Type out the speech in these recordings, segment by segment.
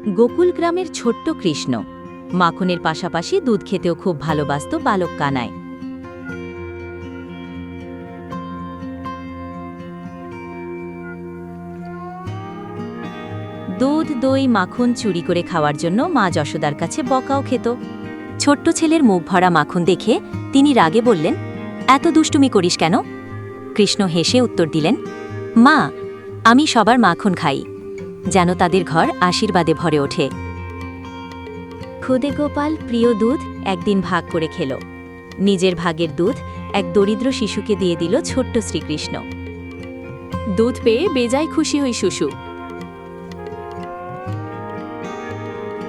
গোকুল গ্রামের ছোট্ট কৃষ্ণ মাখনের পাশাপাশি দুধ খেতেও খুব ভালোবাসত বালক কানাই। দুধ, দই, মাখন চুরি করে খাওয়ার জন্য মা যশোদার কাছে বকাও খেত। ছোট্ট ছেলের মুখ ভরা মাখন দেখে তিনি রাগে বললেন, এত দুষ্টুমি করিস কেন? কৃষ্ণ হেসে উত্তর দিলেন, মা, আমি সবার মাখন খাই, যেন তাদের ঘর আশীর্বাদে ভরে ওঠে। খুদে গোপাল প্রিয় দুধ একদিন ভাগ করে খেল। নিজের ভাগের দুধ এক দরিদ্র শিশুকে দিয়ে দিল ছোট্ট শ্রীকৃষ্ণ। দুধ পেয়ে বেজায় খুশি হই শুশু।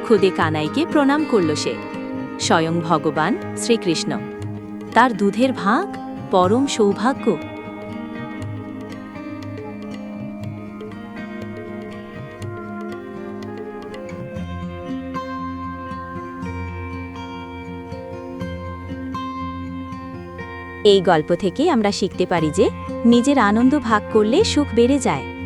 খুদে কানাইকে প্রণাম করল সে, স্বয়ং ভগবান শ্রীকৃষ্ণ। তার দুধের ভাগ পরম সৌভাগ্য। এই গল্প থেকে আমরা শিখতে পারি যে নিজের আনন্দ ভাগ করলে সুখ বেড়ে যায়।